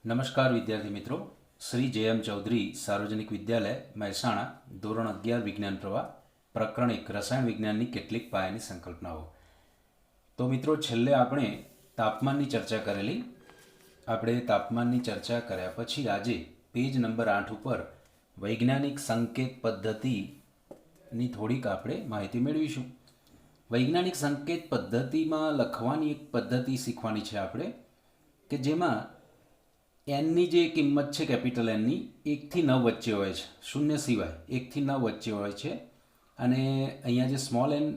નમસ્કાર વિદ્યાર્થી મિત્રો, શ્રી જે.એમ. ચૌધરી સાર્વજનિક વિદ્યાલય મહેસાણા ધોરણ 11 વિજ્ઞાન પ્રવાહ પ્રકરણ 1 રસાયણ વિજ્ઞાનની કેટલીક પાયાની સંકલ્પનાઓ. તો મિત્રો, છેલ્લે આપણે તાપમાનની ચર્ચા કરેલી. આપણે તાપમાનની ચર્ચા કર્યા પછી આજે પેજ નંબર 8 ઉપર વૈજ્ઞાનિક સંકેત પદ્ધતિની થોડીક આપણે માહિતી મેળવીશું. વૈજ્ઞાનિક સંકેત પદ્ધતિમાં લખવાની એક પદ્ધતિ શીખવાની છે આપણે, કે જેમાં એનની જે કિંમત છે કેપિટલ એનની 1 થી 9 વચ્ચે હોય છે, શૂન્ય સિવાય 1 થી 9 વચ્ચે હોય છે. અને અહીંયા જે સ્મોલ એન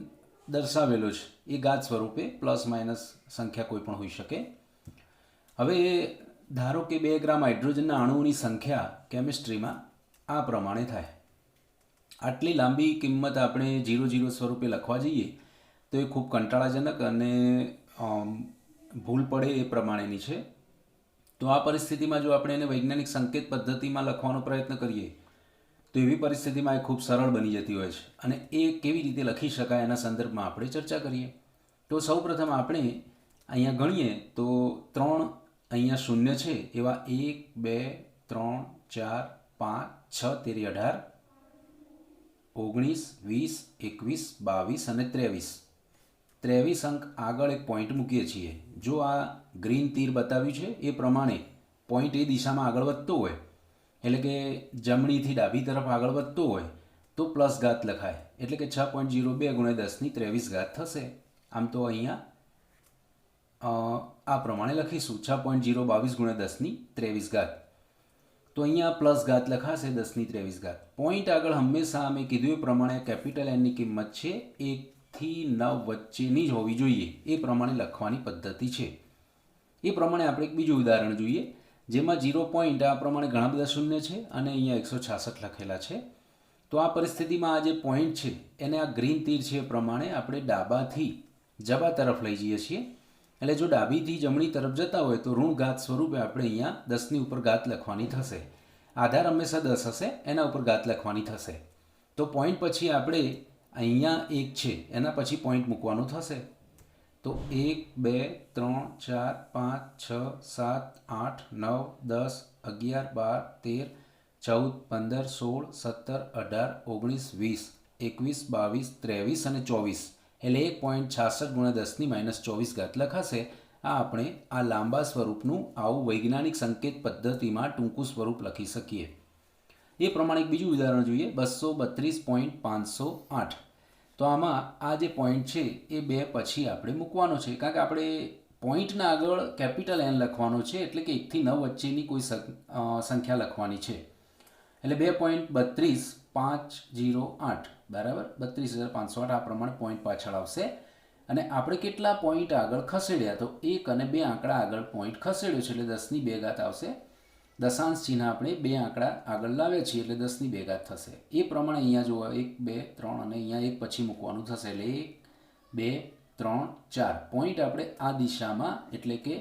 દર્શાવેલો છે એ ઘાત સ્વરૂપે પ્લસ માઇનસ સંખ્યા કોઈ પણ હોઈ શકે. હવે ધારો કે 2 ગ્રામ હાઇડ્રોજનના અણુઓની સંખ્યા કેમિસ્ટ્રીમાં આ પ્રમાણે થાય. આટલી લાંબી કિંમત આપણે 0 સ્વરૂપે લખવા જઈએ તો એ ખૂબ કંટાળાજનક અને ભૂલ પડે એ પ્રમાણેની છે. તો આ પરિસ્થિતિમાં જો આપણે એને વૈજ્ઞાનિક સંકેત પદ્ધતિમાં લખવાનો પ્રયત્ન કરીએ તો એવી પરિસ્થિતિમાં એ ખૂબ સરળ બની જતી હોય છે. અને એ કેવી રીતે લખી શકાય એના સંદર્ભમાં આપણે ચર્ચા કરીએ. તો સૌપ્રથમ આપણે અહીંયા ગણીએ તો 3 અહીંયા શૂન્ય છે એવા 1 2 3 4 5 6 તેરી 18 19 20 21 22 અને 23 અંક આગળ એક પોઈન્ટ મૂકીએ છીએ. જો આ ગ્રીન તીર બતાવ્યું છે એ પ્રમાણે પોઈન્ટ એ દિશામાં આગળ વધતો હોય, એટલે કે જમણીથી ડાબી તરફ આગળ વધતો હોય તો પ્લસ ઘાત લખાય, એટલે કે 6.02 ગુણ્યા 10ની 23 ઘાત થશે. આમ તો અહીંયા આ પ્રમાણે લખીશું 6.022 ગુણ્યા 10ની 23 ઘાત. તો અહીંયા પ્લસ ઘાત લખાશે 10ની 23 ઘાત. પોઈન્ટ આગળ હંમેશા અમે કીધું એ પ્રમાણે કેપિટલ એનની કિંમત છે 1 થી 9 વચ્ચેની જ હોવી જોઈએ, એ પ્રમાણે લખવાની પદ્ધતિ છે. એ પ્રમાણે આપણે એક બીજું ઉદાહરણ જોઈએ, જેમાં 0 પોઈન્ટ આ પ્રમાણે ઘણા બધા શૂન્ય છે અને અહીંયા 166 લખેલા છે. તો આ પરિસ્થિતિમાં આ જે પોઈન્ટ છે એને આ ગ્રીન તીર છે એ પ્રમાણે આપણે ડાબાથી જબા તરફ લઈ જઈએ છીએ. એટલે જો ડાબીથી જમણી તરફ જતા હોય તો ઋણ ઘાત સ્વરૂપે આપણે અહીંયા 10ની ઉપર ઘાત લખવાની થશે. આધાર હંમેશા 10 હશે, એના ઉપર ઘાત લખવાની થશે. તો પોઈન્ટ પછી આપણે અહીંયા 1 છે એના પછી પોઈન્ટ મૂકવાનું થશે. તો 1 2 3 4 5 6 7 8 9 10 11 12 13 14 15 16 17 18 19 20 21 22 23 અને 24, એટલે 1.66 ગુણ્યા 10ની -24 ઘાત લખાશે. આ આપણે આ લાંબા સ્વરૂપનું આવું વૈજ્ઞાનિક સંકેત પદ્ધતિમાં ટૂંકું સ્વરૂપ લખી શકીએ. એ પ્રમાણે એક બીજું ઉદાહરણ જોઈએ, 232.508. તો આમાં આ જે પોઈન્ટ છે એ 2 પછી આપણે મૂકવાનો છે, કારણ કે આપણે પોઈન્ટના આગળ કેપિટલ એન લખવાનો છે, એટલે કે 1 થી 9 વચ્ચેની કોઈ સંખ્યા લખવાની છે. એટલે 2.32508 બરાબર 32508 આ પ્રમાણે પોઈન્ટ પાછળ આવશે. અને આપણે કેટલા પોઈન્ટ આગળ ખસેડ્યા, તો 1 અને 2 આંકડા આગળ પોઈન્ટ ખસેડ્યો છે એટલે 10ની 2 ઘાત આવશે. દશાંશ ચિહ્ન આપણે 2 આંકડા આગળ લાવ્યા છીએ એટલે 10ની 2 ઘાત થશે. એ પ્રમાણે અહીંયા જુઓ 1 2 3 અને અહીંયા 1 પછી મૂકવાનું થશે, એટલે 1 2 3 4 પોઈન્ટ આપણે આ દિશામાં એટલે કે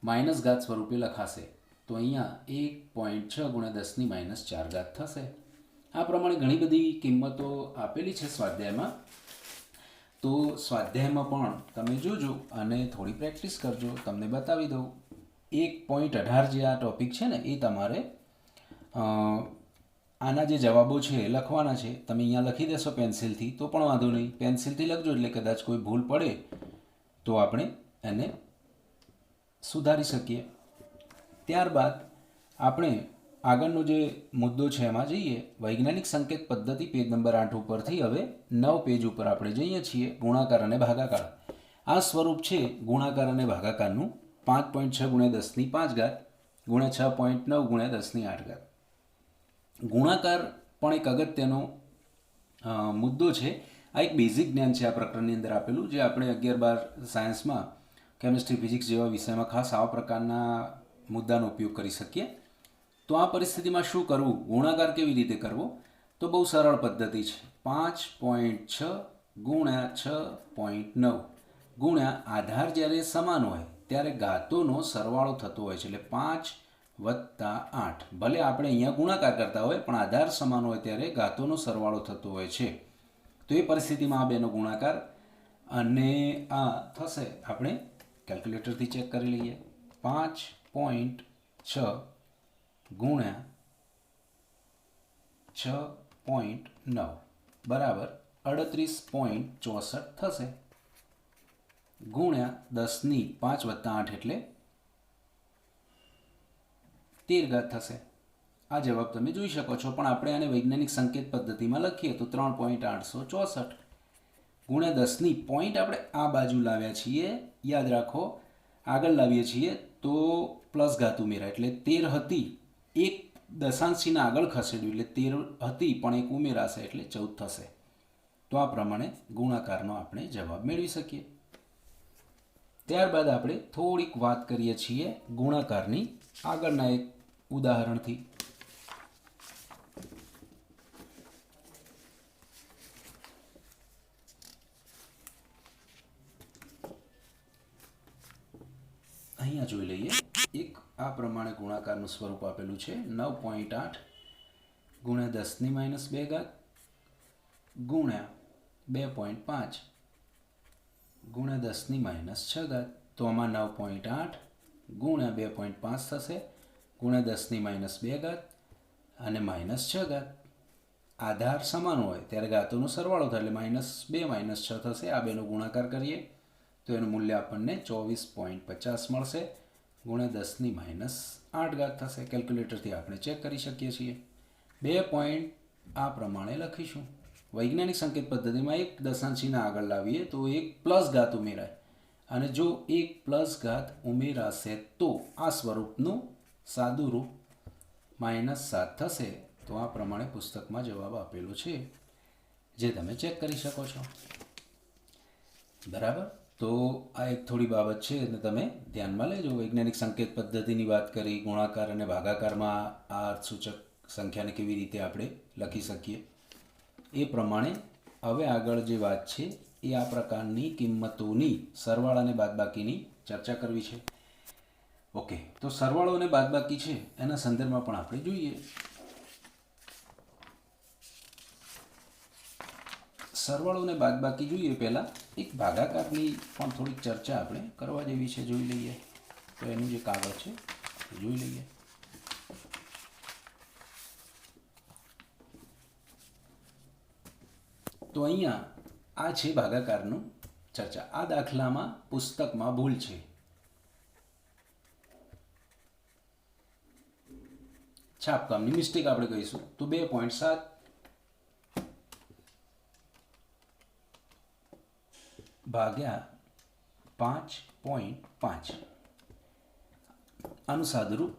માઇનસ ઘાત સ્વરૂપે લખાશે. તો અહીંયા 1.6 ગુણ્યા 10ની -4 ઘાત થશે. આ પ્રમાણે ઘણી બધી કિંમતો આપેલી છે સ્વાધ્યાયમાં. તો સ્વાધ્યાયમાં પણ તમે જોજો અને થોડી પ્રેક્ટિસ કરજો. તમને બતાવી દઉં 1.18 જે આ ટોપિક છે ને એ તમારે આના જે જવાબો છે એ લખવાના છે. તમે અહીંયા લખી દેશો પેન્સિલથી તો પણ વાંધો નહીં, પેન્સિલથી લખજો એટલે કદાચ કોઈ ભૂલ પડે તો આપણે એને સુધારી શકીએ. ત્યારબાદ આપણે આગળનો જે મુદ્દો છે એમાં જઈએ. વૈજ્ઞાનિક સંકેત પદ્ધતિ પેજ નંબર 8 ઉપરથી હવે 9 પેજ ઉપર આપણે જઈએ છીએ. ગુણાકાર અને ભાગાકાર. આ સ્વરૂપ છે ગુણાકાર અને ભાગાકારનું 5.6 ગુણ્યા 10ની 5 ઘાત ગુણ્યા 6.9 ગુણ્યા 10ની 8 ઘાત. ગુણાકાર પણ એક અગત્યનો મુદ્દો છે. આ એક બેઝિક જ્ઞાન છે આ પ્રકરણની અંદર આપેલું, જે આપણે 11-12 સાયન્સમાં કેમિસ્ટ્રી ફિઝિક્સ જેવા વિષયમાં ખાસ આવા પ્રકારના મુદ્દાનો ઉપયોગ કરી શકીએ. તો આ પરિસ્થિતિમાં શું કરવું, ગુણાકાર કેવી રીતે કરવો, તો બહુ સરળ પદ્ધતિ છે. 5.6 ગુણ્યા 6.9 ગુણ્યા આધાર જ્યારે સમાન હોય ત્યારે ઘાતોનો સરવાળો થતો હોય છે, એટલે 5 વત્તા 8. ભલે આપણે અહીંયા ગુણાકાર કરતા હોય પણ આધાર સમાન હોય ત્યારે ઘાતોનો સરવાળો થતો હોય છે. તો એ પરિસ્થિતિમાં આ બેનો ગુણાકાર અને આ થશે, આપણે કેલ્ક્યુલેટરથી ચેક કરી લઈએ. 5.6 6 ગુણ્યા 6.9 બરાબર 38.64 થશે ગુણ્યા 10 ની 5 વત્તા 8 એટલે 13 ઘાત થશે. આ જવાબ તમે જોઈ શકો છો, પણ આપણે આને વૈજ્ઞાનિક સંકેત પદ્ધતિમાં લખીએ તો 3.864 ગુણ્યા 10 ની પોઈન્ટ આપણે આ બાજુ લાવ્યા છીએ. યાદ રાખો, આગળ લાવીએ છીએ તો પ્લસ ઘાત ઉમેરાય એટલે 13 હતી, એક દશાંશ ચિહ્ન આગળ ખસેડ્યું એટલે 13 હતી પણ એક ઉમેરાશે એટલે 14 થશે. તો આ પ્રમાણે ગુણાકારનો આપણે જવાબ મેળવી શકીએ. ત્યારબાદ આપણે થોડીક વાત કરીએ છીએ ગુણાકારની આગળના એક ઉદાહરણથી. અહીંયા જોઈ લઈએ. એક આ પ્રમાણે ગુણાકારનું સ્વરૂપ આપેલું છે 9.8 ગુણ્યા 10 ની -2 ઘાત ગુણ્યા 2.5 ગુણ્યા 10 ની -6 ઘાત. તો આમાં 9.8 ગુણ્યા 2.5 થશે ગુણ્યા 10 ની -2 ઘાત અને -6 ઘાત. આધાર સમાન હોય ત્યારે ઘાતોનો સરવાળો થાય એટલે -2 -6 થશે. આ બેનો ગુણાકાર કરીએ તો એનું મૂલ્ય આપણને 24.50 મળશે ગુણ્યા 10 ની -8 ઘાત થશે. કેલ્ક્યુલેટરથી આપણે ચેક કરી શકીએ છીએ. 2 પોઈન્ટ આ પ્રમાણે લખીશું. વૈજ્ઞાનિક સંકેત પદ્ધતિમાં એક દશાંશ ચિહ્ન આગળ લાવીએ તો એક પ્લસ ઘાત ઉમેરાય, અને જો એક પ્લસ ઘાત ઉમેરાશે તો આ સ્વરૂપનું સાદું રૂપ -7 થશે. તો આ પ્રમાણે પુસ્તકમાં જવાબ આપેલો છે, જે તમે ચેક કરી શકો છો. બરાબર. તો આ એક થોડી બાબત છે અને તમે ધ્યાનમાં લેજો. વૈજ્ઞાનિક સંકેત પદ્ધતિની વાત કરી, ગુણાકાર અને ભાગાકારમાં આ અર્થસૂચક સંખ્યાને કેવી રીતે આપણે લખી શકીએ એ પ્રમાણે હવે આગળ જે વાત છે એ આ પ્રકારની કિંમતોની સરવાળા અને બાદબાકીની ચર્ચા કરવી છે. ઓકે, તો સરવાળો અને બાદબાકી છે એના સંદર્ભમાં પણ આપણે જોઈએ. સરવાળો અને બાદબાકી જોઈએ પહેલાં એક ભાગાકારની પણ થોડીક ચર્ચા આપણે કરવા જેવી છે, જોઈ લઈએ. તો એનું જે કાગળ છે એ જોઈ લઈએ. તો અહીંયા આ છે ભાગાકારનું ચર્ચા. આ દાખલામાં પુસ્તકમાં ભૂલ છે. છાપકામની મિસ્ટેક આપણે કહીશું તો 2.7 ભાગ્યા 5.5 આનું સાદુરૂપ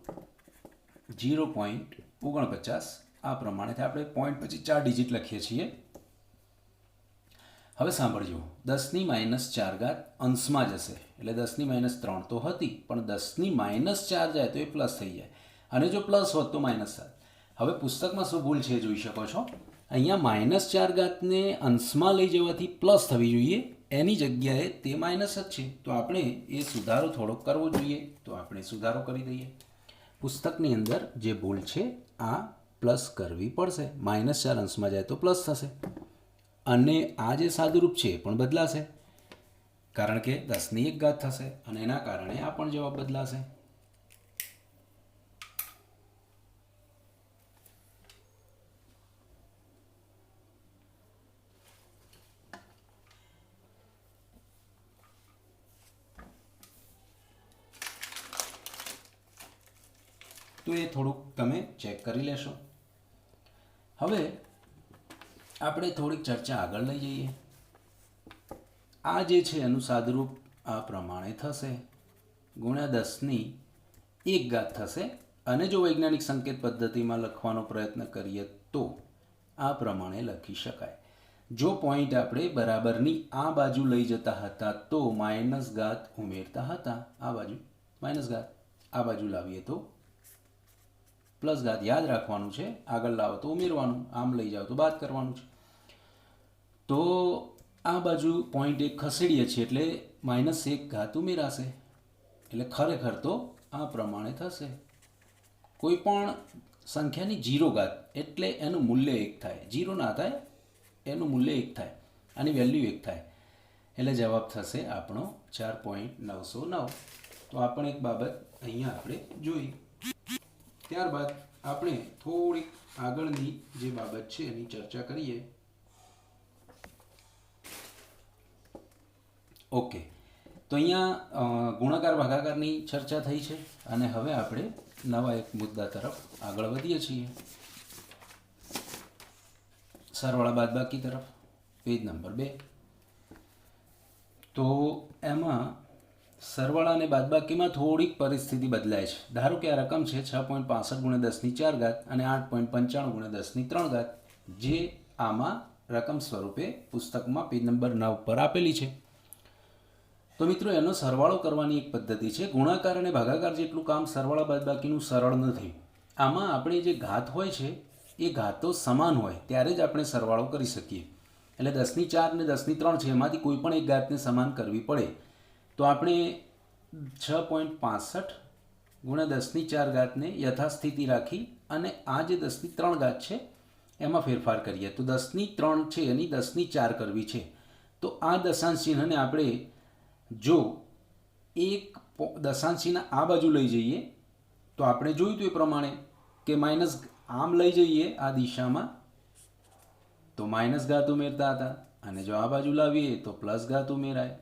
0.49 આ પ્રમાણેથી આપણે પોઈન્ટ પછી 4 ડિજિટ લખીએ છીએ. હવે સાંભળજો, 10 ની -4 ઘાત અંશમાં જશે એટલે 10 ની -3 તો હતી, પણ 10 ની -4 જાય તો એ પ્લસ થઈ જાય, અને જો પ્લસ હોત તો -7. હવે પુસ્તકમાં શું ભૂલ છે જોઈ શકો છો. અહીંયા -4 ઘાતને અંશમાં લઈ જવાથી પ્લસ થવી જોઈએ, એની જગ્યાએ તે માઇનસ જ છે. તો આપણે એ સુધારો થોડોક કરવો જોઈએ, તો આપણે સુધારો કરી દઈએ. પુસ્તકની અંદર જે ભૂલ છે આ પ્લસ કરવી પડશે. -4 અંશમાં જાય તો પ્લસ થશે, અને આ જે સાદુરૂપ છે એ પણ બદલાશે, કારણ કે 10 ની 1 ઘાત થશે, અને એના કારણે આ પણ જવાબ બદલાશે. તો એ થોડુંક તમે ચેક કરી લેશો. હવે આપણે થોડીક ચર્ચા આગળ લઈ જઈએ. આ જે છે એનું સાદુરૂપ આ પ્રમાણે થશે ગુણ્યા 10 ની 1 ઘાત થશે, અને જો વૈજ્ઞાનિક સંકેત પદ્ધતિમાં લખવાનો પ્રયત્ન કરીએ તો આ પ્રમાણે લખી શકાય. જો પોઈન્ટ આપણે બરાબરની આ બાજુ લઈ જતા હતા તો માઇનસ ઘાત ઉમેરતા હતા, આ બાજુ માઇનસ ઘાત, આ બાજુ લાવીએ તો પ્લસ ઘાત. યાદ રાખવાનું છે, આગળ લાવો તો ઉમેરવાનું, આમ લઈ જાઓ તો બાદ કરવાનું છે. તો આ બાજુ પોઈન્ટ 1 ખસેડીએ છીએ એટલે -1 ઘાત ઉમેરાશે, એટલે ખરેખર તો આ પ્રમાણે થશે. કોઈ પણ સંખ્યાની 0 ઘાત એટલે એનું મૂલ્ય 1 થાય, 0 ના થાય એનું મૂલ્ય 1 થાય, આની વેલ્યુ 1 થાય, એટલે જવાબ થશે આપણો 4.909. તો આ પણ એક બાબત અહીંયા આપણે જોઈ. ત્યારબાદ આપણે થોડીક આગળની જે બાબત છે એની ચર્ચા કરીએ. ઓકે, તો અહીંયા ગુણાકાર ભાગાકારની ચર્ચા થઈ છે અને હવે આપણે નવા એક મુદ્દા તરફ આગળ વધીએ છીએ. સરવાળા બાદબાકી તરફ, પેજ નંબર 2. તો એમાં સરવાળા અને બાદબાકીમાં થોડીક પરિસ્થિતિ બદલાય છે. ધારો કે આ રકમ છે 6.65 × 10⁴ અને 8.95 × 10⁵, જે આમાં રકમ સ્વરૂપે પુસ્તકમાં પેજ નંબર 9 પર આપેલી છે. તો મિત્રો એનો સરવાળો કરવાની એક પદ્ધતિ છે. ગુણાકાર અને ભાગાકાર જેટલું કામ સરવાળા બાદબાકીનું સરળ નથી. આમાં આપણે જે ઘાત હોય છે એ ઘાતો સમાન હોય ત્યારે જ આપણે સરવાળો કરી શકીએ. એટલે 10⁴ અને 10⁵ છે, એમાંથી કોઈ પણ એક ઘાતને સમાન કરવી પડે તો આપણે 6.65 × 10⁴ ને યથાસ્થિતિ રાખી અને આ જે 10⁵ છે એમાં ફેરફાર કરીએ તો 10⁵ છે એની 10⁴ કરવી છે. તો આ દશાંશ ચિહ્નને આપણે જો એક દશાંશ ચિહ્ન આ બાજુ લઈ જઈએ તો આપણે જોયું હતું એ પ્રમાણે કે માઇનસ આમ લઈ જઈએ આ દિશામાં તો માઇનસ ઘાત ઉમેરતા હતા અને જો આ બાજુ લાવીએ તો પ્લસ ઘાત ઉમેરાય.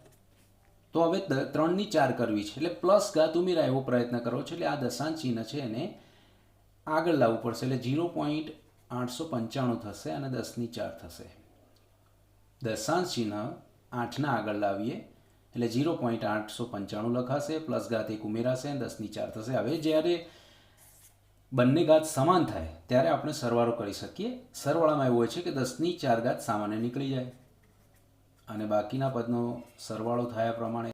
તો હવે 3⁴ કરવી છે એટલે પ્લસ ઘાત ઉમેરાય એવો પ્રયત્ન કરવો છે. એટલે આ દશાંશ ચિહ્ન છે એને આગળ લાવવું પડશે એટલે 0.895 થશે અને 10⁴ થશે. દશાંશ ચિહ્ન 8ના આગળ લાવીએ એટલે 0.895 લખાશે, પ્લસ ઘાત 1 ઉમેરાશે અને 10⁴ થશે. હવે જ્યારે બંને ઘાત સમાન થાય ત્યારે આપણે સરવાળો કરી શકીએ. સરવાળામાં એવું હોય છે કે 10⁴ સામાન્ય નીકળી જાય અને બાકીના પદનો સરવાળો થયા પ્રમાણે